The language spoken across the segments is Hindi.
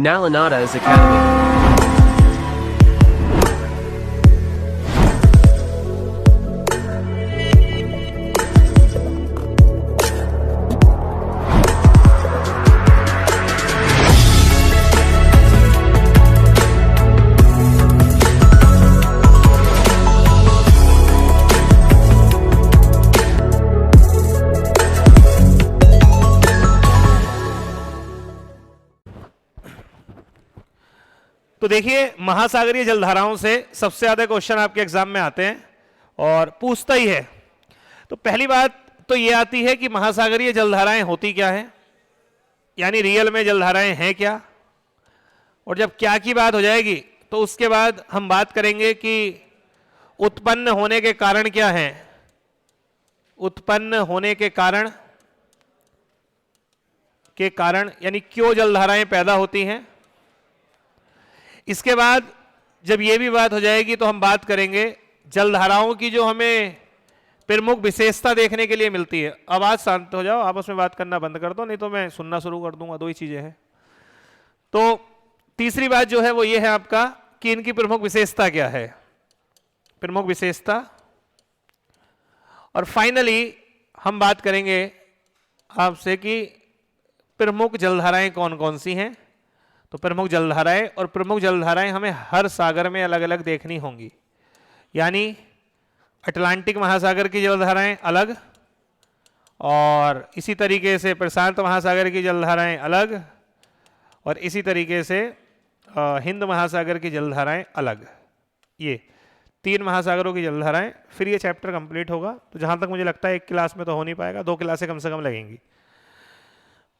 Nalanada's Academy. तो देखिए, महासागरीय जलधाराओं से सबसे ज्यादा क्वेश्चन आपके एग्जाम में आते हैं और पूछता ही है। तो पहली बात तो ये आती है कि महासागरीय जलधाराएं होती क्या है, यानी रियल में जलधाराएं हैं क्या। और जब क्या की बात हो जाएगी तो उसके बाद हम बात करेंगे कि उत्पन्न होने के कारण क्या हैं, उत्पन्न होने के कारण यानी क्यों जलधाराएं पैदा होती हैं। इसके बाद जब ये भी बात हो जाएगी तो हम बात करेंगे जलधाराओं की जो हमें प्रमुख विशेषता देखने के लिए मिलती है। आवाज शांत हो जाओ, आपस में बात करना बंद कर दो, नहीं तो मैं सुनना शुरू कर दूंगा। दो ही चीजें हैं। तो तीसरी बात जो है वो ये है आपका कि इनकी प्रमुख विशेषता क्या है, प्रमुख विशेषता। और फाइनली हम बात करेंगे आपसे कि प्रमुख जलधाराएं कौन कौन सी हैं। तो प्रमुख जलधाराएं, और प्रमुख जलधाराएं हमें हर सागर में अलग अलग देखनी होंगी, यानी अटलांटिक महासागर की जलधाराएं अलग, और इसी तरीके से प्रशांत महासागर की जलधाराएं अलग, और इसी तरीके से हिंद महासागर की जलधाराएं अलग। ये तीन महासागरों की जलधाराएं। फिर ये चैप्टर कंप्लीट होगा। तो जहां तक मुझे लगता है एक क्लास में तो हो नहीं पाएगा, 2 क्लासें कम से कम लगेंगी।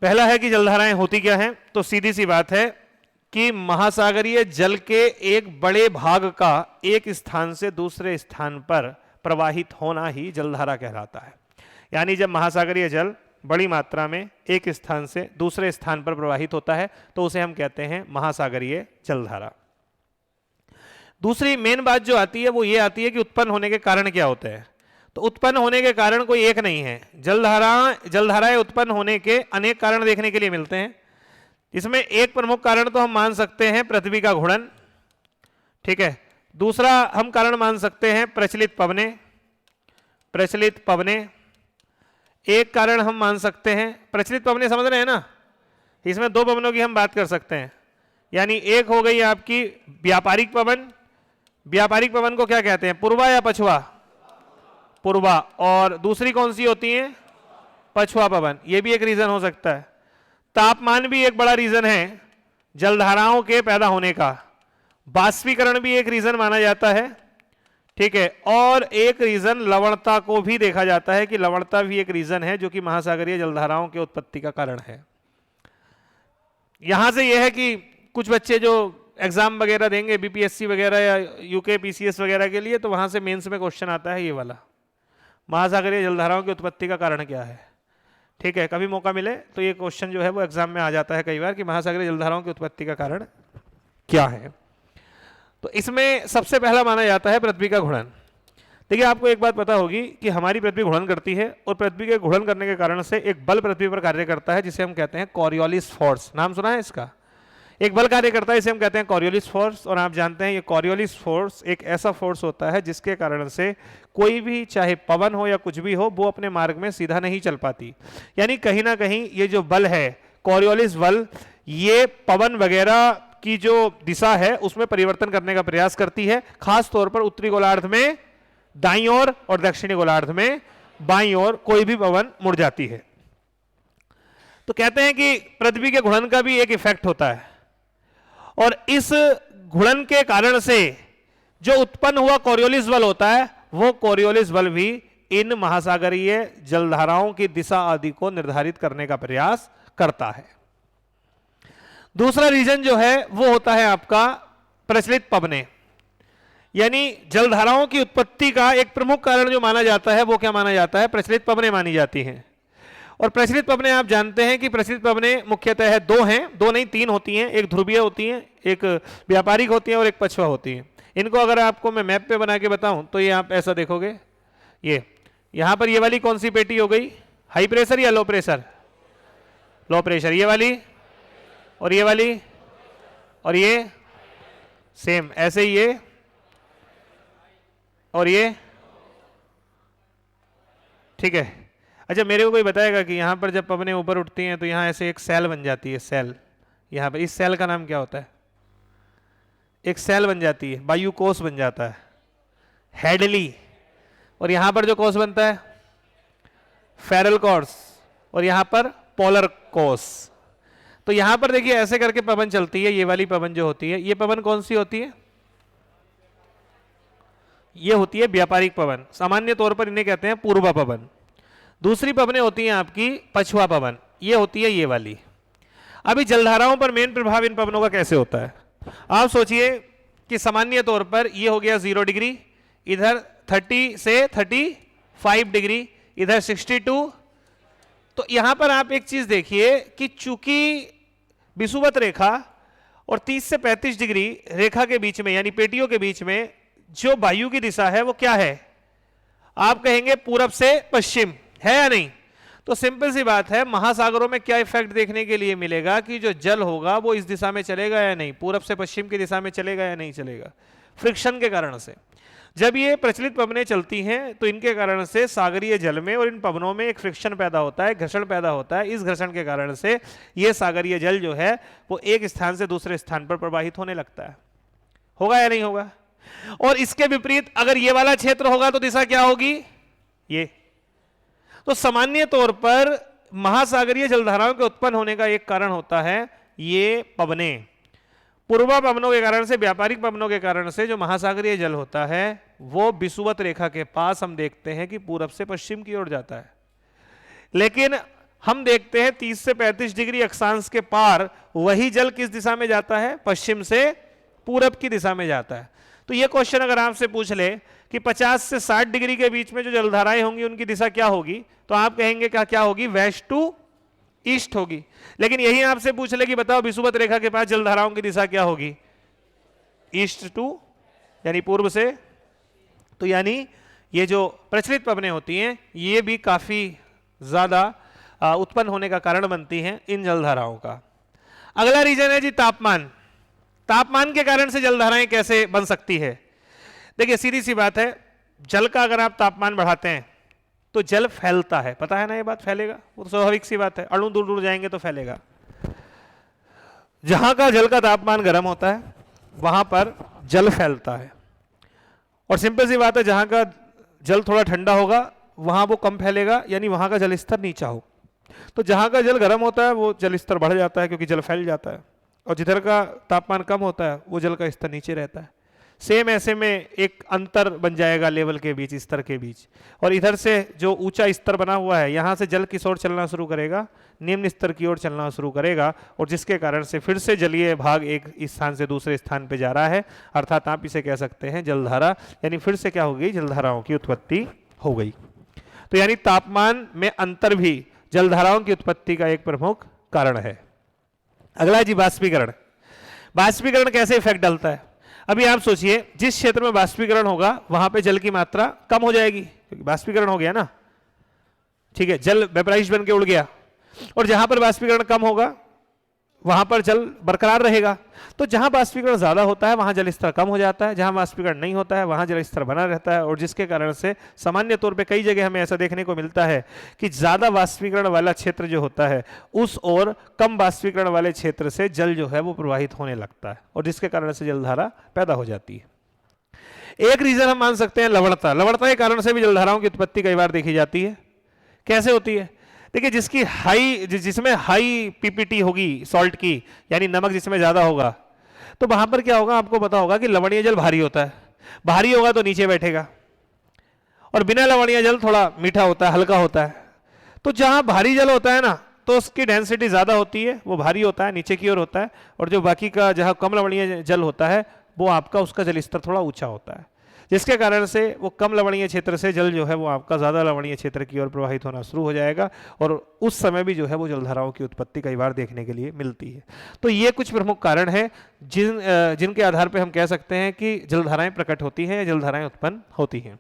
पहला है कि जलधाराएं होती क्या हैं। तो सीधी सी बात है कि महासागरीय जल के एक बड़े भाग का एक स्थान से दूसरे स्थान पर प्रवाहित होना ही जलधारा कहलाता है। यानी जब महासागरीय जल बड़ी मात्रा में एक स्थान से दूसरे स्थान पर प्रवाहित होता है तो उसे हम कहते हैं महासागरीय जलधारा। दूसरी मेन बात जो आती है वो ये आती है कि उत्पन्न होने के कारण क्या होते हैं। तो उत्पन्न होने के कारण कोई एक नहीं है। जलधाराएं उत्पन्न होने के अनेक कारण देखने के लिए मिलते हैं। इसमें एक प्रमुख कारण तो हम मान सकते हैं पृथ्वी का घूर्णन, ठीक है। दूसरा हम कारण मान सकते हैं प्रचलित पवनें। एक कारण हम मान सकते हैं प्रचलित पवनें, समझ रहे हैं ना। इसमें 2 पवनों की हम बात कर सकते हैं। यानी एक हो गई आपकी व्यापारिक पवन। व्यापारिक पवन को क्या कहते हैं, पूर्वा या पछुआ, पूर्वा। और दूसरी कौन सी होती है, पछुआ पवन। ये भी एक रीजन हो सकता है। तापमान भी एक बड़ा रीजन है जलधाराओं के पैदा होने का। बाष्पीकरण भी एक रीजन माना जाता है, ठीक है। और एक रीजन लवणता को भी देखा जाता है कि लवणता भी एक रीजन है जो कि महासागरीय जलधाराओं के उत्पत्ति का कारण है। यहां से यह है कि कुछ बच्चे जो एग्जाम वगैरह देंगे बीपीएससी वगैरह या यूके पीसीएस वगैरह के लिए, तो वहां से मेंस में क्वेश्चन आता है ये वाला, महासागरीय जलधाराओं की उत्पत्ति का कारण क्या है, ठीक है। कभी मौका मिले तो ये क्वेश्चन जो है वो एग्जाम में आ जाता है कई बार कि महासागरीय जलधाराओं की उत्पत्ति का कारण क्या है। तो इसमें सबसे पहला माना जाता है पृथ्वी का घूर्णन। देखिए, आपको एक बात पता होगी कि हमारी पृथ्वी घूर्णन करती है और पृथ्वी के घूर्णन करने के कारण से एक बल पृथ्वी पर कार्य करता है जिसे हम कहते हैं कॉरियोलिस फोर्स। नाम सुना है इसका? एक बल कार्य करता है इसे हम कहते हैं कॉरियोलिस फोर्स। और आप जानते हैं ये कॉरियोलिस फोर्स एक ऐसा फोर्स होता है जिसके कारण से कोई भी, चाहे पवन हो या कुछ भी हो, वो अपने मार्ग में सीधा नहीं चल पाती। यानी कहीं ना कहीं ये जो बल है कॉरियोलिस बल, ये पवन वगैरह की जो दिशा है उसमें परिवर्तन करने का प्रयास करती है। खास तौर पर उत्तरी गोलार्ध में दाईं ओर और दक्षिणी गोलार्ध में बाईं ओर कोई भी पवन मुड़ जाती है। तो कहते हैं कि पृथ्वी के घूर्णन का भी एक इफेक्ट होता है, और इस घूर्णन के कारण से जो उत्पन्न हुआ कॉरियोलिस बल होता है वो कॉरियोलिस बल भी इन महासागरीय जलधाराओं की दिशा आदि को निर्धारित करने का प्रयास करता है। दूसरा रीजन जो है वो होता है आपका प्रचलित पवनें। यानी जलधाराओं की उत्पत्ति का एक प्रमुख कारण जो माना जाता है वो क्या माना जाता है, प्रचलित पवनें मानी जाती हैं। और प्रचलित पवनें आप जानते हैं कि प्रचलित पवनें मुख्यतः 2 हैं, 2 नहीं 3 होती हैं। एक ध्रुवीय होती हैं, एक व्यापारिक होती हैं और एक पछुआ होती हैं। इनको अगर आपको मैं मैप पे बना के बताऊं तो ये आप ऐसा देखोगे, ये यहां पर ये वाली कौन सी पेटी हो गई, हाई प्रेशर या लो प्रेशर? Low pressure. ये वाली और ये वाली और ये सेम, ऐसे ही ये और ये, ठीक है। अच्छा मेरे को कोई बताएगा कि यहां पर जब पवनें ऊपर उठती हैं तो यहां ऐसे एक सेल बन जाती है, सेल, यहां पर इस सेल का नाम क्या होता है? एक सेल बन जाती है, वायु कोष बन जाता है, हेडली। और यहां पर जो कोष बनता है फेरल कोष, और यहां पर पोलर कोष। तो यहां पर देखिए ऐसे करके पवन चलती है, ये वाली पवन जो होती है, ये पवन कौन सी होती है? ये होती है व्यापारिक पवन, सामान्य तौर पर इन्हें कहते हैं पूर्वा पवन। दूसरी पवनें होती हैं आपकी पछुआ पवन, ये होती है ये वाली। अभी जलधाराओं पर मेन प्रभाव इन पवनों का कैसे होता है? आप सोचिए कि सामान्य तौर पर ये हो गया 0 डिग्री, इधर 30 से 35 डिग्री, इधर 62। तो यहां पर आप एक चीज देखिए कि चूंकि विषुवत रेखा और 30 से 35 डिग्री रेखा के बीच में, यानी पेटियों के बीच में जो वायु की दिशा है वो क्या है? आप कहेंगे पूरब से पश्चिम, है या नहीं? तो सिंपल सी बात है, महासागरों में क्या इफेक्ट देखने के लिए मिलेगा कि जो जल होगा वो इस दिशा में चलेगा या नहीं, पूरब से पश्चिम की दिशा में चलेगा या नहीं चलेगा, फ्रिक्शन के कारण से। जब ये प्रचलित पवनें चलती हैं तो इनके कारण से सागरीय जल में और इन पवनों में एक फ्रिक्शन पैदा होता है, घर्षण पैदा होता है। इस घर्षण के कारण से ये सागरीय जल जो है वो एक स्थान से दूसरे स्थान पर प्रवाहित होने लगता है। होगा या नहीं होगा? और इसके विपरीत अगर ये वाला क्षेत्र होगा तो दिशा क्या होगी? ये। तो सामान्य तौर पर महासागरीय जलधाराओं के उत्पन्न होने का एक कारण होता है ये पवनें। पूर्वा पवनों के कारण से, व्यापारिक पवनों के कारण से जो महासागरीय जल होता है वो विषुवत रेखा के पास हम देखते हैं कि पूरब से पश्चिम की ओर जाता है। लेकिन हम देखते हैं 30 से 35 डिग्री अक्षांश के पार वही जल किस दिशा में जाता है? पश्चिम से पूरब की दिशा में जाता है। तो ये क्वेश्चन अगर आपसे पूछ ले कि 50 से 60 डिग्री के बीच में जो जलधाराएं होंगी उनकी दिशा क्या होगी, तो आप कहेंगे क्या होगी? वेस्ट टू ईस्ट होगी। लेकिन यही आपसे पूछ ले कि बताओ विषुवत रेखा के पास जलधाराओं की दिशा क्या होगी? ईस्ट टू, यानी पूर्व से। तो यानी ये जो प्रचलित पवनें होती हैं ये भी काफी ज्यादा उत्पन्न होने का कारण बनती हैं इन जलधाराओं का। अगला रीजन है जी तापमान। तापमान के कारण से जलधाराएं कैसे बन सकती है? देखिए सीधी सी बात है, जल का अगर आप तापमान बढ़ाते हैं तो जल फैलता है, पता है ना ये बात, फैलेगा, वो तो स्वाभाविक सी बात है, अणु दूर दूर जाएंगे तो फैलेगा। जहां का जल का तापमान गर्म होता है वहां पर जल फैलता है, और सिंपल सी बात है जहां का जल थोड़ा ठंडा होगा वहां वो कम फैलेगा, यानी वहां का जल स्तर नीचा हो। तो जहां का जल गर्म होता है वो जल स्तर बढ़ जाता है क्योंकि जल फैल जाता है, और जिधर का तापमान कम होता है वो जल का स्तर नीचे रहता है। सेम ऐसे में एक अंतर बन जाएगा लेवल के बीच, स्तर के बीच, और इधर से जो ऊंचा स्तर बना हुआ है यहां से जल किस ओर चलना शुरू करेगा? निम्न स्तर की ओर चलना शुरू करेगा, और जिसके कारण से फिर से जलीय भाग एक स्थान से दूसरे स्थान पे जा रहा है, अर्थात आप इसे कह सकते हैं जलधारा, यानी फिर से क्या हो गई? जलधाराओं की उत्पत्ति हो गई। तो यानी तापमान में अंतर भी जलधाराओं की उत्पत्ति का एक प्रमुख कारण है। अगला जी बाष्पीकरण। बाष्पीकरण कैसे इफेक्ट डालता है? अभी आप सोचिए जिस क्षेत्र में बाष्पीकरण होगा वहां पे जल की मात्रा कम हो जाएगी क्योंकि बाष्पीकरण हो गया ना, ठीक है, जल वेपराइज बन के उड़ गया, और जहां पर बाष्पीकरण कम होगा वहां पर जल बरकरार रहेगा। तो जहां बाष्पीकरण ज्यादा होता है वहां जल स्तर कम हो जाता है, जहां बाष्पीकरण नहीं होता है वहां जल स्तर बना रहता है, और जिसके कारण से सामान्य तौर पे कई जगह हमें ऐसा देखने को मिलता है कि ज्यादा बाष्पीकरण वाला क्षेत्र जो होता है उस और कम बाष्पीकरण वाले क्षेत्र से जल जो है वो प्रवाहित होने लगता है, और जिसके कारण से जलधारा पैदा हो जाती है। एक रीजन हम मान सकते हैं लवणता। लवणता के कारण से भी जलधाराओं की उत्पत्ति कई बार देखी जाती है। कैसे होती है? देखिए जिसमें हाई पीपीटी होगी सॉल्ट की, यानी नमक जिसमें ज्यादा होगा, तो वहां पर क्या होगा? आपको पता होगा कि लवणीय जल भारी होता है, भारी होगा तो नीचे बैठेगा, और बिना लवणीय जल थोड़ा मीठा होता है, हल्का होता है। तो जहां भारी जल होता है ना तो उसकी डेंसिटी ज्यादा होती है, वो भारी होता है, नीचे की ओर होता है, और जो बाकी का जहां कम लवणीय जल होता है वो आपका उसका जल स्तर थोड़ा ऊंचा होता है, जिसके कारण से वो कम लवणीय क्षेत्र से जल जो है वो आपका ज्यादा लवणीय क्षेत्र की ओर प्रवाहित होना शुरू हो जाएगा, और उस समय भी जो है वो जलधाराओं की उत्पत्ति कई बार देखने के लिए मिलती है। तो ये कुछ प्रमुख कारण हैं जिनके आधार पर हम कह सकते हैं कि जलधाराएं प्रकट होती हैं, जलधाराएं उत्पन्न होती हैं।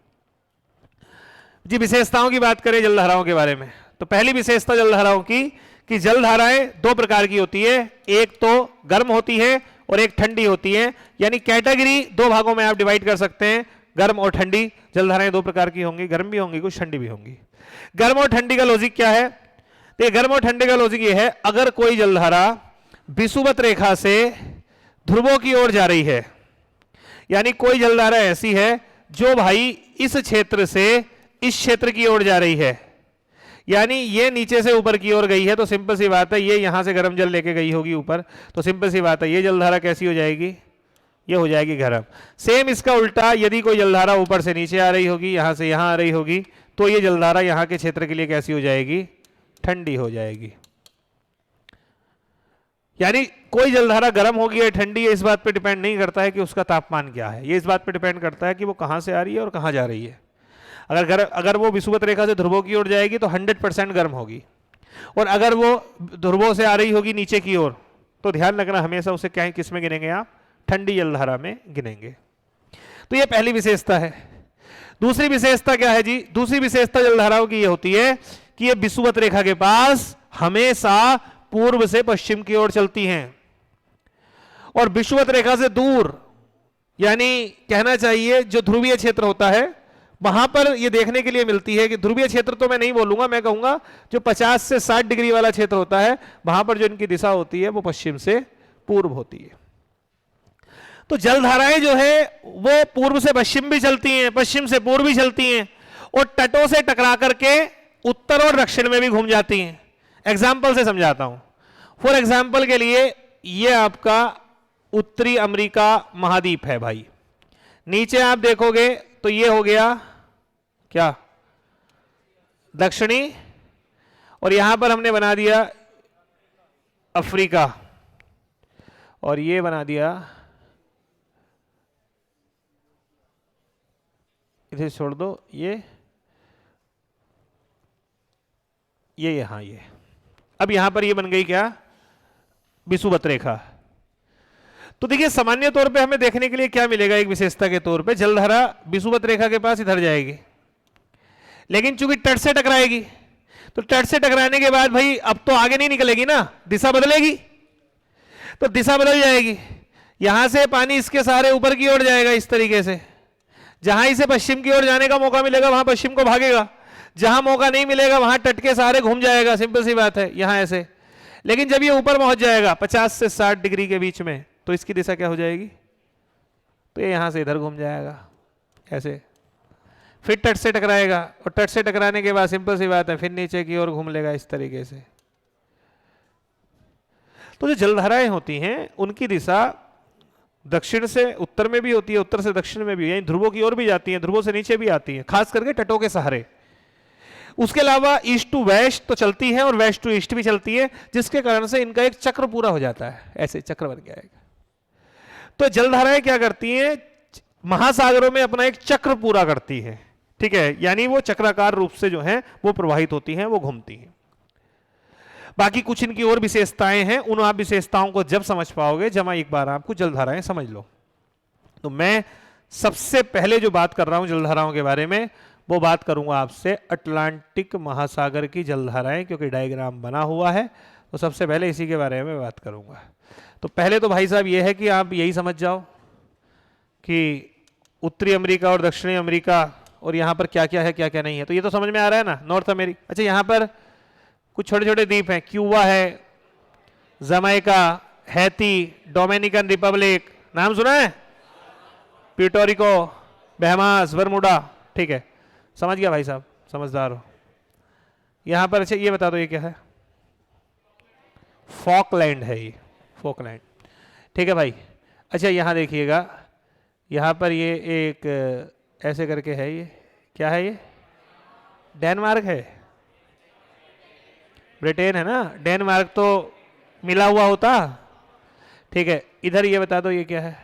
जी विशेषताओं की बात करें जलधाराओं के बारे में, तो पहली विशेषता जलधाराओं की कि जलधाराएं दो प्रकार की होती है, एक तो गर्म होती है और एक ठंडी होती है। यानी कैटेगरी दो भागों में आप डिवाइड कर सकते हैं, गर्म और ठंडी। जलधाराएं दो प्रकार की होंगी, गर्म भी होंगी, कुछ ठंडी भी होंगी। गर्म और ठंडी का लॉजिक क्या है? तो गर्म और ठंडे का लॉजिक ये है, अगर कोई जलधारा विषुवत रेखा से ध्रुवों की ओर जा रही है, यानी कोई जलधारा ऐसी है जो भाई इस क्षेत्र से इस क्षेत्र की ओर जा रही है, यानी ये नीचे से ऊपर की ओर गई है, तो सिंपल सी बात है ये यहां से गर्म जल लेके गई होगी ऊपर, तो सिंपल सी बात है ये जलधारा कैसी हो जाएगी? ये हो जाएगी गर्म। सेम इसका उल्टा, यदि कोई जलधारा ऊपर से नीचे आ रही होगी, यहां से यहां आ रही होगी, तो ये जलधारा यहां के क्षेत्र के लिए कैसी हो जाएगी? ठंडी हो जाएगी। यानी कोई जलधारा गर्म होगी या ठंडी है, इस बात पे डिपेंड नहीं करता है कि उसका तापमान क्या है, ये इस बात पे डिपेंड करता है कि वो कहां से आ रही है और कहां जा रही है। अगर वो विषुवत रेखा से ध्रुवों की ओर जाएगी तो 100% गर्म होगी, और अगर वो ध्रुवों से आ रही होगी नीचे की ओर, तो ध्यान रखना हमेशा उसे क्या किस में गिनेंगे आप? ठंडी जलधारा में गिनेंगे। तो ये पहली विशेषता है। दूसरी विशेषता क्या है जी? दूसरी विशेषता जलधाराओं की ये होती है कि ये विषुवत रेखा के पास हमेशा पूर्व से पश्चिम की ओर चलती हैं, और विषुवत रेखा से दूर, यानी कहना चाहिए जो ध्रुवीय क्षेत्र होता है वहां पर ये देखने के लिए मिलती है कि ध्रुवीय क्षेत्र तो मैं नहीं बोलूंगा, मैं कहूंगा जो 50 से 60 डिग्री वाला क्षेत्र होता है, वहां पर जो इनकी दिशा होती है वो पश्चिम से पूर्व होती है। तो जलधाराएं जो है वो पूर्व से पश्चिम भी चलती हैं, पश्चिम से पूर्व भी चलती हैं, और तटों से टकरा करके उत्तर और दक्षिण में भी घूम जाती हैं। एग्जाम्पल से समझाता हूं। फॉर एग्जाम्पल के लिए ये आपका उत्तरी अमेरिका महाद्वीप है भाई, नीचे आप देखोगे तो ये हो गया क्या? दक्षिणी, और यहां पर हमने बना दिया अफ्रीका, और ये बना दिया, इसे छोड़ दो, ये यहां ये। अब यहां पर ये बन गई क्या? विषुवत रेखा। तो देखिए सामान्य तौर पे हमें देखने के लिए क्या मिलेगा? एक विशेषता के तौर पे जलधारा विषुवत रेखा के पास इधर जाएगी, लेकिन चूंकि तट से टकराएगी, तो तट से टकराने के बाद भाई अब तो आगे नहीं निकलेगी ना, दिशा बदलेगी, तो दिशा बदल जाएगी। यहां से पानी इसके सहारे ऊपर की ओर जाएगा इस तरीके से, जहां इसे पश्चिम की ओर जाने का मौका मिलेगा वहां पश्चिम को भागेगा, जहां मौका नहीं मिलेगा वहां तट के सहारे घूम जाएगा। सिंपल सी बात है, यहां ऐसे। लेकिन जब ये ऊपर पहुंच जाएगा 50 से 60 डिग्री के बीच में, तो इसकी दिशा क्या हो जाएगी? तो ये यहां से इधर घूम जाएगा ऐसे, फिर तट से टकराएगा, और तट से टकराने के बाद सिंपल सी बात है फिर नीचे की ओर घूम लेगा इस तरीके से। तो जो जलधाराएं होती हैं उनकी दिशा दक्षिण से उत्तर में भी होती है, उत्तर से दक्षिण में भी, यानी ध्रुवों की ओर भी जाती हैं, ध्रुवों से नीचे भी आती हैं, खास करके तटों के सहारे। उसके अलावा ईस्ट टू वेस्ट तो चलती है, और वेस्ट टू ईस्ट भी चलती है, जिसके कारण से इनका एक चक्र पूरा हो जाता है, ऐसे चक्र बन जाएगा। तो जलधाराएं क्या करती हैं? महासागरों में अपना एक चक्र पूरा करती है, ठीक है, यानी वो चक्राकार रूप से जो है वो प्रवाहित होती हैं, वो घूमती हैं। बाकी कुछ इनकी और विशेषताएं हैं, उन आप विशेषताओं को जब समझ पाओगे जब एक बार आपको जलधाराएं समझ लो। तो मैं सबसे पहले जो बात कर रहा हूं जलधाराओं के बारे में, वो बात करूंगा आपसे अटलांटिक महासागर की जलधाराएं, क्योंकि डायग्राम बना हुआ है, तो सबसे पहले इसी के बारे में बात करूंगा। तो पहले तो भाई साहब ये है कि आप यही समझ जाओ कि उत्तरी अमेरिका और दक्षिणी अमेरिका और यहाँ पर क्या क्या है क्या क्या नहीं है, तो ये तो समझ में आ रहा है ना। नॉर्थ अमेरिका, अच्छा यहाँ पर कुछ छोटे छोटे द्वीप हैं, क्यूबा है, जमैका, हैती, डोमिनिकन रिपब्लिक, नाम सुना है? प्यूर्टोरिको, बहमास, बरमुडा, ठीक है, समझ गया भाई साहब, समझदार हो। यहाँ पर अच्छा ये बता दो ये क्या है? फॉकलैंड है ये, फॉकलैंड, ठीक है भाई। अच्छा यहाँ देखिएगा, यहाँ पर ये एक ऐसे करके है, ये क्या है? ये डेनमार्क है, ब्रिटेन है ना, डेनमार्क तो मिला हुआ होता, ठीक है। इधर ये बता दो ये क्या है?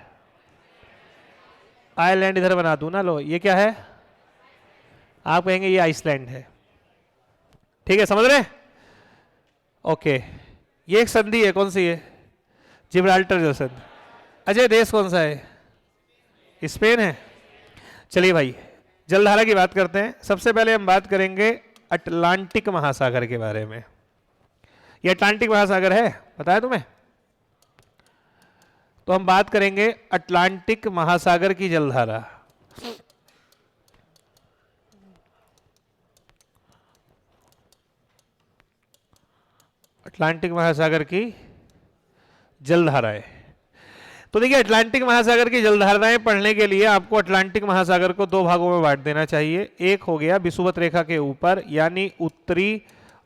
आइलैंड इधर बना दूं ना, लो ये क्या है? आप कहेंगे ये आइसलैंड है, ठीक है, समझ रहे? ओके, ये एक संधि है, कौन सी है? जिब्राल्टर जो संधि। अजय देश कौन सा है? स्पेन है। चलिए भाई जलधारा की बात करते हैं। सबसे पहले हम बात करेंगे अटलांटिक महासागर के बारे में। ये अटलांटिक महासागर है, पता है तुम्हें? तो हम बात करेंगे अटलांटिक महासागर की जलधारा। अटलांटिक महासागर की जलधाराएं। तो देखिए, अटलांटिक महासागर की जलधाराएं पढ़ने के लिए आपको अटलांटिक महासागर को दो भागों में बांट देना चाहिए। एक हो गया विषुवत रेखा के ऊपर यानी उत्तरी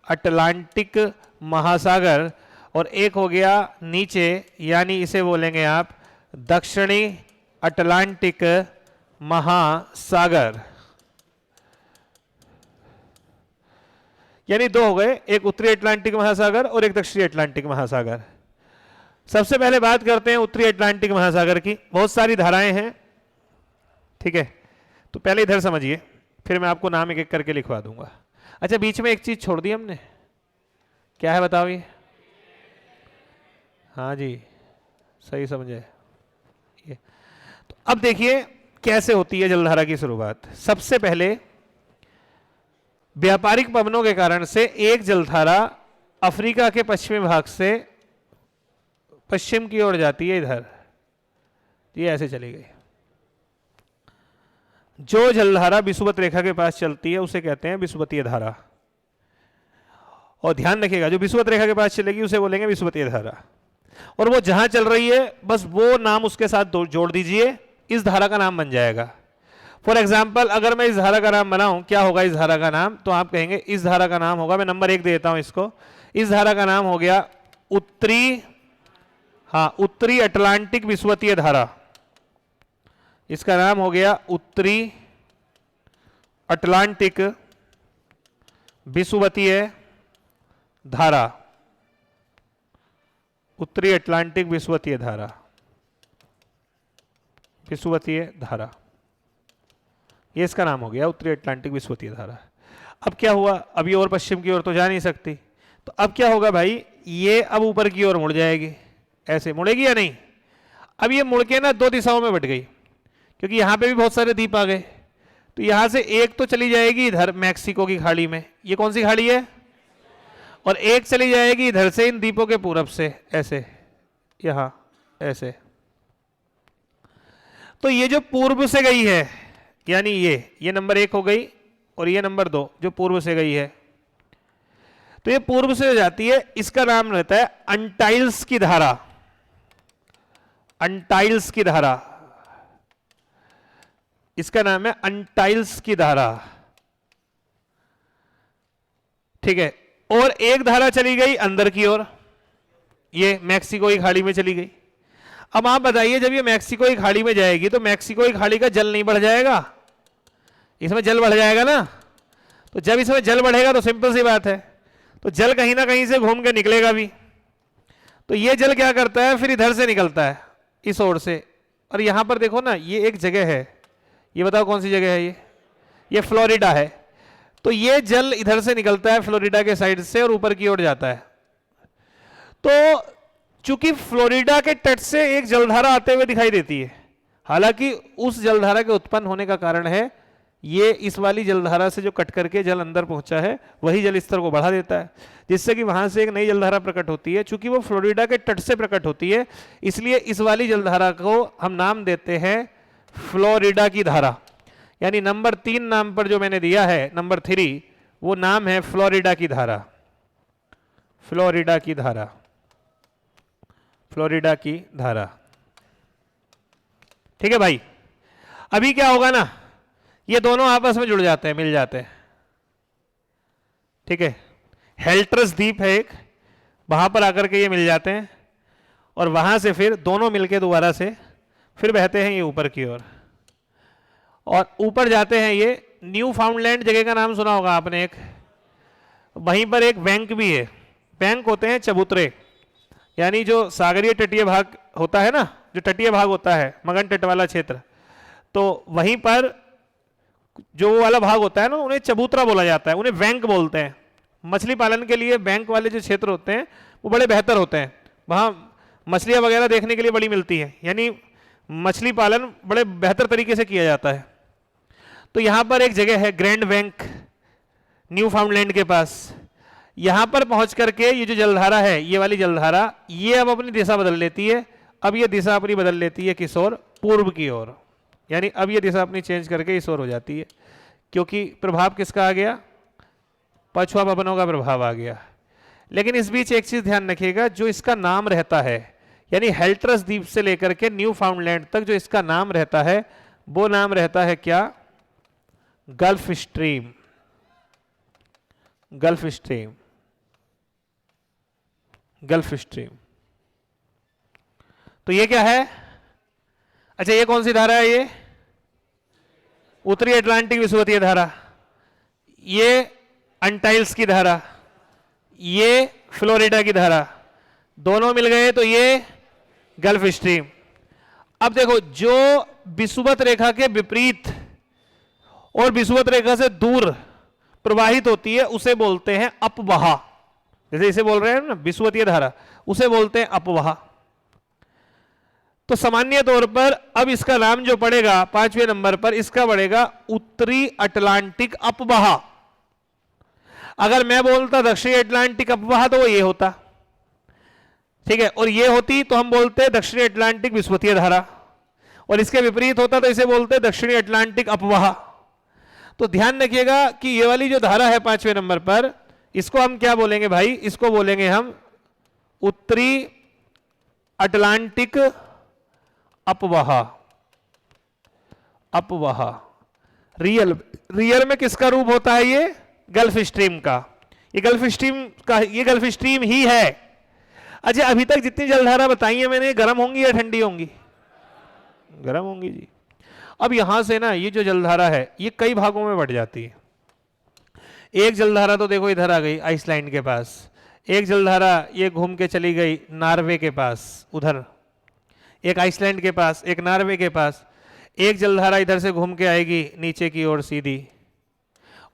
अटलांटिक महासागर, और एक हो गया नीचे यानी इसे बोलेंगे आप दक्षिणी अटलांटिक महासागर। यानी दो हो गए, एक उत्तरी अटलांटिक महासागर और एक दक्षिणी अटलांटिक महासागर। सबसे पहले बात करते हैं उत्तरी अटलांटिक महासागर की। बहुत सारी धाराएं हैं, ठीक है, तो पहले इधर समझिए, फिर मैं आपको नाम एक एक करके लिखवा दूंगा। अच्छा, बीच में एक चीज छोड़ दी हमने, क्या है बताओ ये? हाँ जी, सही समझे ये। तो अब देखिए कैसे होती है जलधारा की शुरुआत। सबसे पहले व्यापारिक पवनों के कारण से एक जलधारा अफ्रीका के पश्चिमी भाग से पश्चिम की ओर जाती है, इधर ये ऐसे चली गई। जो जलधारा विषुवत रेखा के पास चलती है उसे कहते हैं विषुवतीय धारा। और ध्यान रखिएगा, जो विषुवत रेखा के पास चलेगी उसे बोलेंगे विषुवतीय धारा। और वो जहां चल रही है बस वो नाम उसके साथ जोड़ दीजिए, इस धारा का नाम बन जाएगा। फॉर एग्जाम्पल, अगर मैं इस धारा का नाम बनाऊं, क्या होगा इस धारा का नाम? तो आप कहेंगे इस धारा का नाम होगा, मैं नंबर 1 दे देता हूं इसको, इस धारा का नाम हो गया उत्तरी, हाँ, उत्तरी अटलांटिक विषुवतीय धारा। इसका नाम हो गया उत्तरी अटलांटिक विषुवतीय धारा। उत्तरी अटलांटिक विषुवतीय धारा, विषुवतीय धारा, ये इसका नाम हो गया उत्तरी अटलांटिक विषुवतीय धारा। अब क्या हुआ, अभी और पश्चिम की ओर तो जा नहीं सकती, तो अब क्या होगा भाई, ये अब ऊपर की ओर मुड़ जाएगी, ऐसे मुड़ेगी या नहीं? अब ये मुड़ के ना दो दिशाओं में बट गई, क्योंकि यहां पे भी बहुत सारे द्वीप आ गए। तो यहां से एक तो चली जाएगी इधर मैक्सिको की खाड़ी में, ये कौन सी खाड़ी है, और एक चली जाएगी इधर से इन द्वीपों के पूरब से, ऐसे यहां ऐसे। तो ये जो पूर्व से गई है, यानी ये नंबर 1 हो गई, और ये नंबर 2 जो पूर्व से गई है, तो ये पूर्व से जाती है, इसका नाम रहता है अंटाइल्स की धारा। अंटाइल्स की धारा, इसका नाम है अंटाइल्स की धारा, ठीक है। और एक धारा चली गई अंदर की ओर, ये मैक्सिको की खाड़ी में चली गई। अब आप बताइए, जब ये मैक्सिको की खाड़ी में जाएगी तो मैक्सिको की खाड़ी का जल नहीं बढ़ जाएगा? इसमें जल बढ़ जाएगा ना। तो जब इसमें जल बढ़ेगा तो सिंपल सी बात है, तो जल कहीं ना कहीं से घूम के निकलेगा भी। तो ये जल क्या करता है, फिर इधर से निकलता है इस ओर से। और यहां पर देखो ना, ये एक जगह है, ये बताओ कौन सी जगह है? ये फ्लोरिडा है। तो ये जल इधर से निकलता है फ्लोरिडा के साइड से और ऊपर की ओर जाता है। तो चूंकि फ्लोरिडा के तट से एक जलधारा आते हुए दिखाई देती है, हालांकि उस जलधारा के उत्पन्न होने का कारण है ये इस वाली जलधारा से जो कट करके जल अंदर पहुंचा है वही जल स्तर को बढ़ा देता है, जिससे कि वहां से एक नई जलधारा प्रकट होती है। चूंकि वो फ्लोरिडा के तट से प्रकट होती है, इसलिए इस वाली जलधारा को हम नाम देते हैं फ्लोरिडा की धारा। यानी नंबर 3 नाम पर जो मैंने दिया है, नंबर 3, वो नाम है फ्लोरिडा की धारा। फ्लोरिडा की धारा, फ्लोरिडा की धारा, ठीक है भाई। अभी क्या होगा ना, ये दोनों आपस में जुड़ जाते हैं, मिल जाते हैं, ठीक है। हेल्ट्रस द्वीप है एक, वहां पर आकर के ये मिल जाते हैं, और वहां से फिर दोनों मिलके दोबारा से फिर बहते हैं ये ऊपर की ओर, और ऊपर जाते हैं। ये न्यू फाउंडलैंड जगह का नाम सुना होगा आपने एक, वहीं पर एक बैंक भी है। बैंक होते हैं चबूतरे, यानी जो सागरीय तटीय भाग होता है ना, जो तटीय भाग होता है, मगन तट वाला क्षेत्र, तो वहीं पर जो वो वाला भाग होता है ना, उन्हें चबूतरा बोला जाता है, उन्हें बैंक बोलते हैं। मछली पालन के लिए बैंक वाले जो क्षेत्र होते हैं वो बड़े बेहतर होते हैं, वहाँ मछलियाँ वगैरह देखने के लिए बड़ी मिलती हैं, यानी मछली पालन बड़े बेहतर तरीके से किया जाता है। तो यहाँ पर एक जगह है ग्रैंड बैंक न्यू फाउंडलैंड के पास, यहाँ पर पहुँच करके ये जो जलधारा है, ये वाली जलधारा, ये अब अपनी दिशा बदल लेती है अब ये दिशा अपनी बदल लेती है किस ओर? पूर्व की ओर। यानी अब ये दिशा अपनी चेंज करके इस ओर हो जाती है, क्योंकि प्रभाव किसका आ गया? पछुआ पवनों का प्रभाव आ गया। लेकिन इस बीच एक चीज ध्यान रखिएगा, जो इसका नाम रहता है, यानी हेल्ट्रस द्वीप से लेकर के न्यू फाउंडलैंड तक जो इसका नाम रहता है, वो नाम रहता है क्या? Gulf stream. Gulf stream, gulf stream. तो ये क्या है? अच्छा, ये कौन सी धारा है? ये उत्तरी अटलांटिक विषुवतीय धारा, ये अंटाइल्स की धारा, ये फ्लोरिडा की धारा, दोनों मिल गए तो ये गल्फ स्ट्रीम। अब देखो, जो विषुवत रेखा के विपरीत और विषुवत रेखा से दूर प्रवाहित होती है उसे बोलते हैं अपवहा। जैसे इसे बोल रहे हैं ना विषुवतीय धारा, उसे बोलते हैं अपवहा। तो सामान्य तौर पर अब इसका नाम जो पड़ेगा 5वें नंबर पर, इसका पड़ेगा उत्तरी अटलांटिक अपवहा। अगर मैं बोलता दक्षिणी अटलांटिक अपवहा तो वो ये होता, ठीक है, और ये होती तो हम बोलते दक्षिणी अटलांटिक विषुवतीय धारा, और इसके विपरीत होता तो इसे बोलते दक्षिणी अटलांटिक अपवहा। तो ध्यान रखिएगा कि ये वाली जो धारा है 5वें नंबर पर, इसको हम क्या बोलेंगे भाई? इसको बोलेंगे हम उत्तरी अटलांटिक अपवहा। अपवहा रियल में किसका रूप होता है? ये गल्फ स्ट्रीम का। ये गल्फ स्ट्रीम का, ये गल्फ स्ट्रीम ही है। अच्छा, अभी तक जितनी जलधारा बताई है मैंने, गर्म होंगी या ठंडी होंगी? गर्म होंगी जी। अब यहां से ना ये जो जलधारा है ये कई भागों में बट जाती है। एक जलधारा तो देखो इधर आ गई आइसलैंड के पास, एक जलधारा ये घूम के चली गई नॉर्वे के पास, उधर एक आइसलैंड के पास, एक नॉर्वे के पास, एक जलधारा इधर से घूम के आएगी नीचे की ओर सीधी,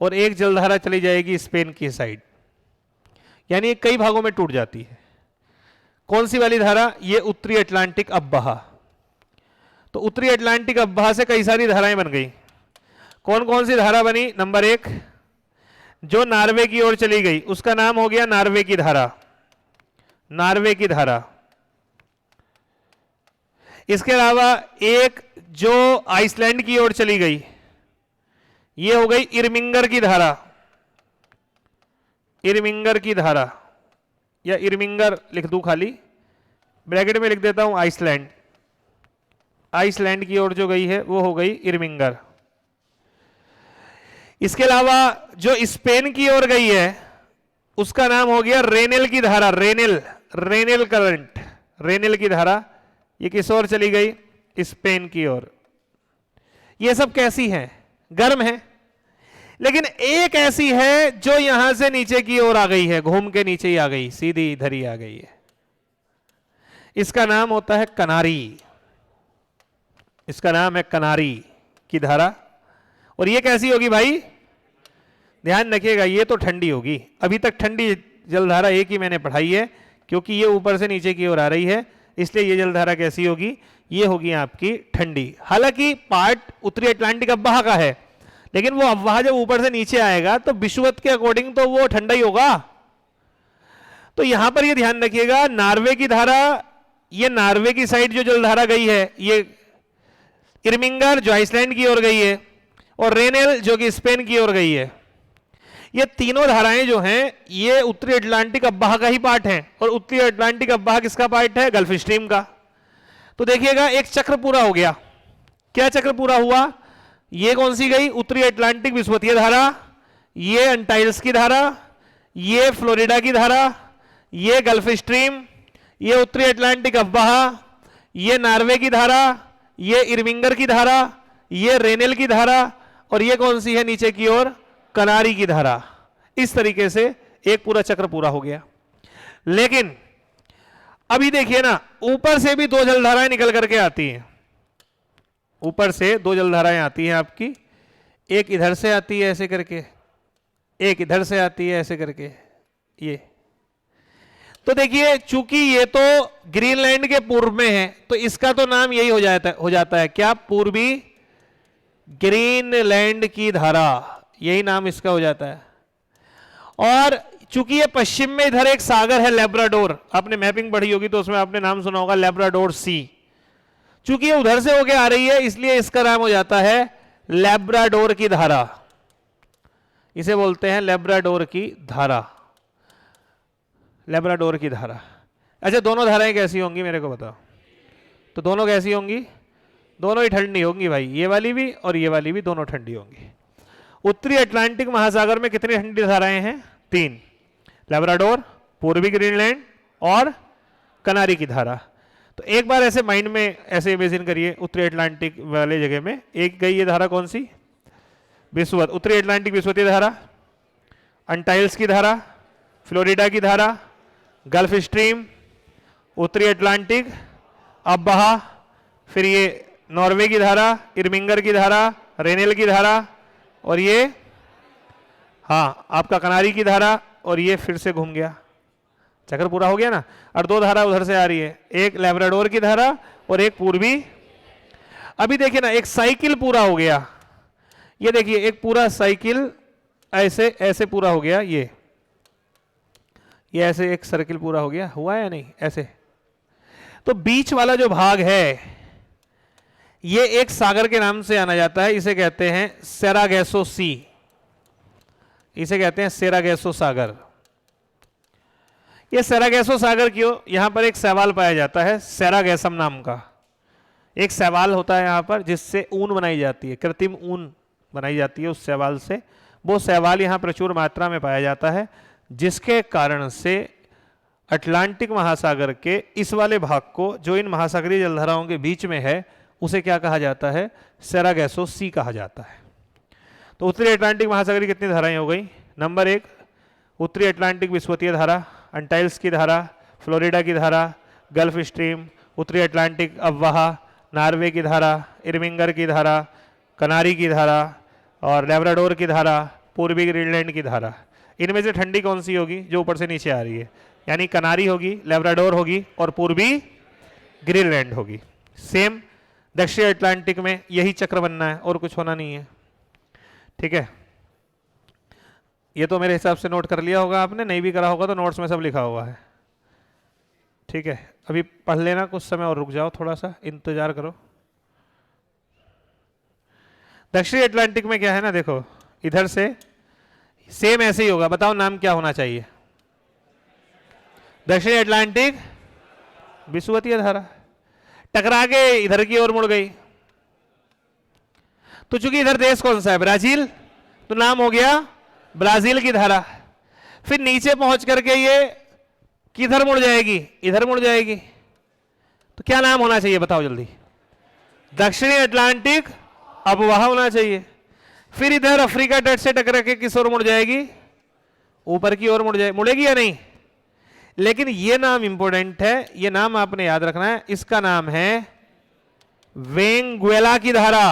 और एक जलधारा चली जाएगी स्पेन की साइड। यानी कई भागों में टूट जाती है। कौन सी वाली धारा? ये उत्तरी अटलांटिक अपवहा। तो उत्तरी अटलांटिक अपवहा से कई सारी धाराएं बन गई। कौन कौन सी धारा बनी? नंबर 1, जो नॉर्वे की ओर चली गई उसका नाम हो गया नॉर्वे की धारा। नॉर्वे की धारा। इसके अलावा एक जो आइसलैंड की ओर चली गई, ये हो गई इरमिंगर की धारा। इरमिंगर की धारा, या इरमिंगर लिख दूं, खाली ब्रैकेट में लिख देता हूं आइसलैंड। आइसलैंड की ओर जो गई है वो हो गई इरमिंगर। इसके अलावा जो स्पेन की ओर गई है उसका नाम हो गया रेनेल की धारा। रेनेल, रेनेल करंट, रेनेल की धारा। ये किस ओर चली गई? स्पेन की ओर। ये सब कैसी हैं? गर्म है। लेकिन एक ऐसी है जो यहां से नीचे की ओर आ गई है, घूम के नीचे ही आ गई, सीधी इधर ही आ गई है। इसका नाम होता है कनारी। इसका नाम है कनारी की धारा। और ये कैसी होगी भाई? ध्यान रखिएगा, ये तो ठंडी होगी। अभी तक ठंडी जलधारा एक ही मैंने पढ़ाई है, क्योंकि ये ऊपर से नीचे की ओर आ रही है, इसलिए ये जलधारा कैसी होगी? ये होगी आपकी ठंडी। हालांकि पार्ट उत्तरी अटलांटिक अपवहा का है, लेकिन वो अपवहा जब ऊपर से नीचे आएगा तो विषुवत के अकॉर्डिंग तो वो ठंडा ही होगा। तो यहां पर ये ध्यान रखिएगा, नॉर्वे की धारा, ये नॉर्वे की साइड जो जलधारा गई है, ये इरमिंगर जो आइसलैंड की ओर गई है, और रेनेल जो कि स्पेन की ओर गई है। ये तीनों धाराएं जो हैं ये उत्तरी अटलांटिक अपवहा का ही पार्ट हैं। और उत्तरी अटलांटिक अपवहा किसका पार्ट है? गल्फ स्ट्रीम का। तो देखिएगा एक चक्र पूरा हो गया। क्या चक्र पूरा हुआ? ये कौन सी गई? उत्तरी अटलांटिक विषुवतीय धारा, ये अंटाइल्स की धारा, ये फ्लोरिडा की धारा, ये गल्फ स्ट्रीम, ये उत्तरी अटलांटिक अपवहा, ये नॉर्वे की धारा, ये इरमिंगर की धारा, ये रेनेल की धारा, और ये कौन सी है नीचे की ओर? कनारी की धारा। इस तरीके से एक पूरा चक्र पूरा हो गया। लेकिन अभी देखिए ना, ऊपर से भी दो जलधाराएं निकल करके आती हैं। ऊपर से दो जलधाराएं आती हैं आपकी, एक इधर से आती है ऐसे करके, एक इधर से आती है ऐसे करके। ये तो देखिए, चूंकि ये तो ग्रीनलैंड के पूर्व में है, तो इसका तो नाम यही हो जाता है क्या? पूर्वी ग्रीनलैंड की धारा, यही नाम इसका हो जाता है। और चूंकि ये पश्चिम में इधर एक सागर है लेब्राडोर, आपने मैपिंग पढ़ी होगी तो उसमें आपने नाम सुना होगा लेब्राडोर सी। चूंकि ये उधर से होके आ रही है इसलिए इसका नाम हो जाता है लेब्राडोर की धारा, इसे बोलते हैं लेब्राडोर की धारा, लेब्राडोर की धारा। अच्छा, दोनों धाराएं कैसी होंगी मेरे को बताओ? तो दोनों कैसी होंगी? दोनों ही ठंडी होंगी भाई, ये वाली भी और ये वाली भी दोनों ठंडी होंगी। उत्तरी अटलांटिक महासागर में कितनी ठंडी धाराएं हैं? 3, लेब्राडोर, पूर्वी ग्रीनलैंड और कनारी की धारा। तो एक बार ऐसे माइंड में ऐसे इमेजिन करिए, उत्तरी अटलांटिक वाले जगह में एक गई ये धारा कौन सी? विषुवत, उत्तरी अटलांटिक विषुवतीय धारा, अंटाइल्स की धारा, फ्लोरिडा की धारा, गल्फ स्ट्रीम, उत्तरी अटलांटिक, अब बहा, फिर ये नॉर्वे की धारा, इरमिंगर की धारा, रेनेल की धारा, और ये हाँ आपका कनारी की धारा, और ये फिर से घूम गया, चक्कर पूरा हो गया ना। और 2 धारा उधर से आ रही है, एक लेब्राडोर की धारा और एक पूर्वी। अभी देखिए ना, एक साइकिल पूरा हो गया, ये देखिए एक पूरा साइकिल ऐसे ऐसे पूरा हो गया, ये ऐसे एक सर्किल पूरा हो गया, हुआ या नहीं? ऐसे। तो बीच वाला जो भाग है ये एक सागर के नाम से जाना जाता है, इसे कहते हैं सेरागेसो सी, इसे कहते हैं सेरागेसो सागर। ये सेरागेसो सागर क्यों? यहां पर एक शैवाल पाया जाता है सेरागेसम नाम का, एक शैवाल होता है यहां पर जिससे ऊन बनाई जाती है, कृत्रिम ऊन बनाई जाती है उस शैवाल से। वो शैवाल यहां प्रचुर मात्रा में पाया जाता है, जिसके कारण से अटलांटिक महासागर के इस वाले भाग को, जो इन महासागरीय जलधाराओं के बीच में है, उसे क्या कहा जाता है? सेरागेसो सी कहा जाता है। तो उत्तरी अटलांटिक महासागर की कितनी धाराएं हो गई? नंबर 1 उत्तरी अटलांटिक विषुवतीय धारा, अंटाइल्स की धारा, फ्लोरिडा की धारा, गल्फ स्ट्रीम, उत्तरी अटलांटिक अफवाह, नॉर्वे की धारा, इरमिंगर की धारा, कनारी की धारा और लेब्राडोर की धारा, पूर्वी ग्रीनलैंड की धारा। इनमें से ठंडी कौन सी होगी? जो ऊपर से नीचे आ रही है, यानी कनारी होगी, लेब्राडोर होगी और पूर्वी ग्रीनलैंड होगी। सेम दक्षिण अटलांटिक में यही चक्र बनना है और कुछ होना नहीं है, ठीक है। ये तो मेरे हिसाब से नोट कर लिया होगा आपने, नहीं भी करा होगा तो नोट्स में सब लिखा हुआ है, ठीक है। अभी पढ़ लेना, कुछ समय और रुक जाओ, थोड़ा सा इंतजार करो। दक्षिणी अटलांटिक में क्या है ना, देखो इधर से सेम ऐसे ही होगा, बताओ नाम क्या होना चाहिए? दक्षिणी अटलांटिक विषुवतीय धारा। टकरा के इधर की ओर मुड़ गई, तो चूंकि इधर देश कौन सा है? ब्राजील, तो नाम हो गया ब्राजील की धारा। फिर नीचे पहुंच करके ये किधर मुड़ जाएगी? इधर मुड़ जाएगी, तो क्या नाम होना चाहिए बताओ जल्दी? दक्षिणी अटलांटिक अफवाह होना चाहिए। फिर इधर अफ्रीका तट से टकरा के किस ओर मुड़ जाएगी? ऊपर की ओर मुड़ेगी या नहीं? लेकिन ये नाम इंपॉर्टेंट है, ये नाम आपने याद रखना है। इसका नाम है वेनेजुएला की धारा।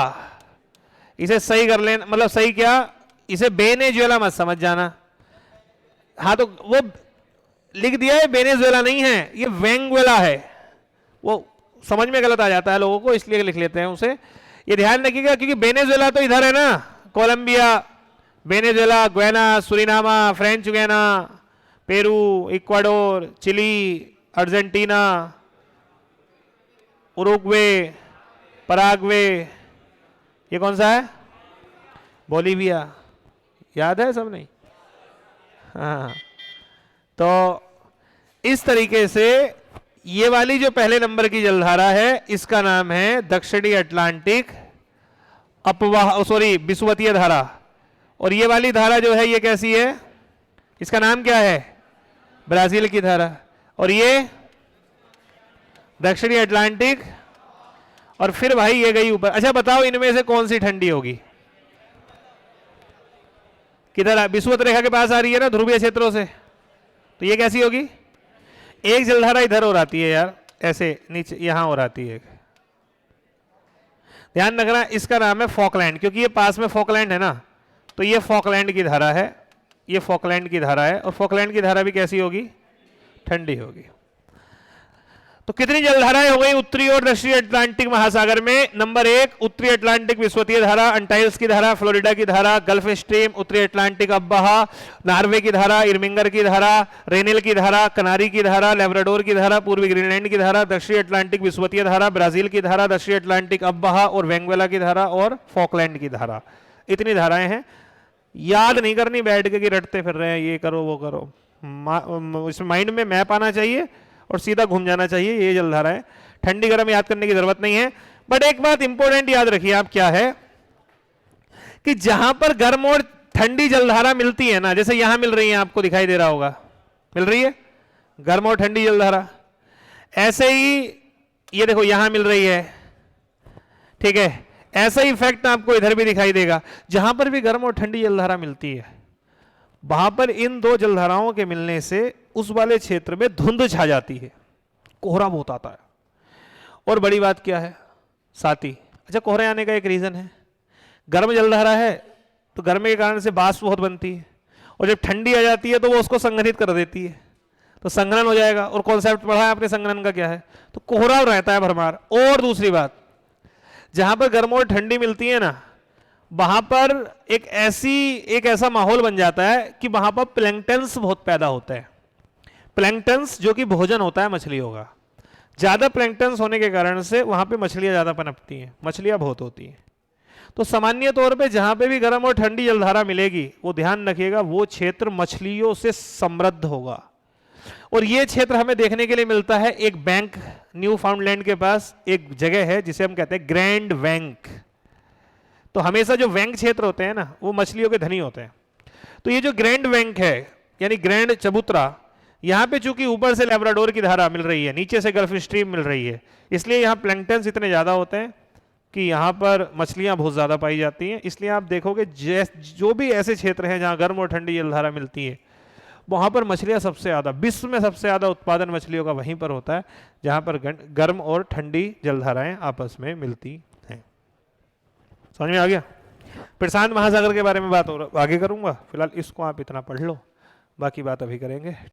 इसे सही कर लेना, मतलब सही क्या, इसे वेनेजुएला मत समझ जाना। हाँ तो वो लिख दिया है, वेनेजुएला नहीं है, ये वेनेजुएला है। वो समझ में गलत आ जाता है लोगों को, इसलिए लिख लेते हैं उसे। ये ध्यान रखिएगा, क्योंकि वेनेजुएला तो इधर है ना, Colombia, Venezuela, Guyana, Suriname, French Guiana, Peru, Ecuador, Chile, Argentina, Uruguay, Paraguay, ये कौन सा है? बोलीविया। याद है सब? नहीं? हाँ। तो इस तरीके से ये वाली जो पहले नंबर की जलधारा है, इसका नाम है दक्षिणी अटलांटिक अपवाह, सॉरी विषुवतीय धारा। और ये वाली धारा जो है ये कैसी है? इसका नाम क्या है? ब्राजील की धारा। और ये दक्षिणी अटलांटिक, और फिर भाई ये गई ऊपर। अच्छा बताओ इनमें से कौन सी ठंडी होगी? किधर? विषुवत रेखा के पास आ रही है ना, ध्रुवीय क्षेत्रों से, तो ये कैसी होगी? एक जलधारा इधर और आती है यार, ऐसे नीचे यहां और आती है। ध्यान रखना, इसका नाम है फॉकलैंड, क्योंकि ये पास में फॉकलैंड है ना, तो ये फॉकलैंड की धारा है, ये फॉकलैंड की धारा है। और फॉकलैंड की धारा भी कैसी होगी? ठंडी होगी। तो कितनी जलधाराएं हो गई उत्तरी और दक्षिणी अटलांटिक महासागर में? नंबर 1 उत्तरी अटलांटिक विस्वतीय धारा, अंटाइल्स की धारा, फ्लोरिडा की धारा, गल्फ स्ट्रीम, उत्तरी अटलांटिक अब्बाहा, नॉर्वे की धारा, इर्मिंगर की धारा, रेनेल की धारा, कनारी की धारा, लेब्राडोर की धारा, पूर्वी ग्रीनलैंड की धारा, दक्षिणी अटलांटिक विस्वतीय धारा, ब्राजील की धारा, दक्षिणी अटलांटिक अब्बाहा और वेंगुएला की धारा और फॉकलैंड की धारा। इतनी धाराएं हैं, याद नहीं करनी बैठ के कि रटते फिर रहे हैं ये करो वो करो। इस माइंड में मैप आना चाहिए और सीधा घूम जाना चाहिए, ये जलधारा है। ठंडी गर्म याद करने की जरूरत नहीं है। बट एक बात इंपॉर्टेंट याद रखिए आप, क्या है कि जहां पर गर्म और ठंडी जलधारा मिलती है ना, जैसे यहां मिल रही है, आपको दिखाई दे रहा होगा, मिल रही है गर्म और ठंडी जलधारा। ऐसे ही ये देखो यहां मिल रही है, ठीक है। ऐसा ही इफेक्ट आपको इधर भी दिखाई देगा। जहां पर भी गर्म और ठंडी जलधारा मिलती है, वहां पर इन दो जलधाराओं के मिलने से उस वाले क्षेत्र में धुंध छा जाती है, कोहरा बहुत आता है। और बड़ी बात क्या है साथी, अच्छा कोहरे आने का एक रीजन है, गर्म जलधारा है तो गर्मी के कारण से बाष्प बहुत बनती है, और जब ठंडी आ जाती है तो वो उसको संघनित कर देती है, तो संघनन हो जाएगा। और कॉन्सेप्ट पढ़ा है आपने संघनन का क्या है, तो कोहरा रहता है भरमार। और दूसरी बात, जहां पर गर्म और ठंडी मिलती है ना, वहां पर एक ऐसा माहौल बन जाता है कि वहां पर प्लैंक्टन्स बहुत पैदा होता है। प्लैंक्टन्स जो कि भोजन होता है मछलियों का, ज्यादा प्लैंक्टन्स होने के कारण से वहां पे मछलियां ज्यादा पनपती हैं, मछलियां बहुत होती हैं। तो सामान्य तौर पे जहां पे भी गर्म और ठंडी जलधारा मिलेगी, वो ध्यान रखिएगा वो क्षेत्र मछलियों से समृद्ध होगा। और ये क्षेत्र हमें देखने के लिए मिलता है एक बैंक, न्यू फाउंडलैंड के पास एक जगह है जिसे हम कहते हैं ग्रैंड बैंक। तो हमेशा जो बैंक क्षेत्र होते हैं ना, वो मछलियों के धनी होते हैं। तो ये जो ग्रैंड बैंक है यानी ग्रैंड चबूतरा, यहाँ पे चूंकि ऊपर से लेब्राडोर की धारा मिल रही है, नीचे से गल्फ स्ट्रीम मिल रही है, इसलिए यहाँ प्लैंक्टन्स इतने ज्यादा होते हैं कि यहाँ पर मछलियाँ बहुत ज्यादा पाई जाती हैं। इसलिए आप देखोगे जो भी ऐसे क्षेत्र हैं जहाँ गर्म और ठंडी जलधारा मिलती है, वहाँ पर मछलियाँ सबसे ज़्यादा, विश्व में सबसे ज़्यादा उत्पादन मछलियों का वहीं पर होता है जहाँ पर गर्म और ठंडी जलधाराएं आपस में मिलती हैं। समझ में आ गया? प्रशांत महासागर के बारे में बात और आगे करूँगा, फिलहाल इसको आप इतना पढ़ लो, बाकी बात अभी करेंगे।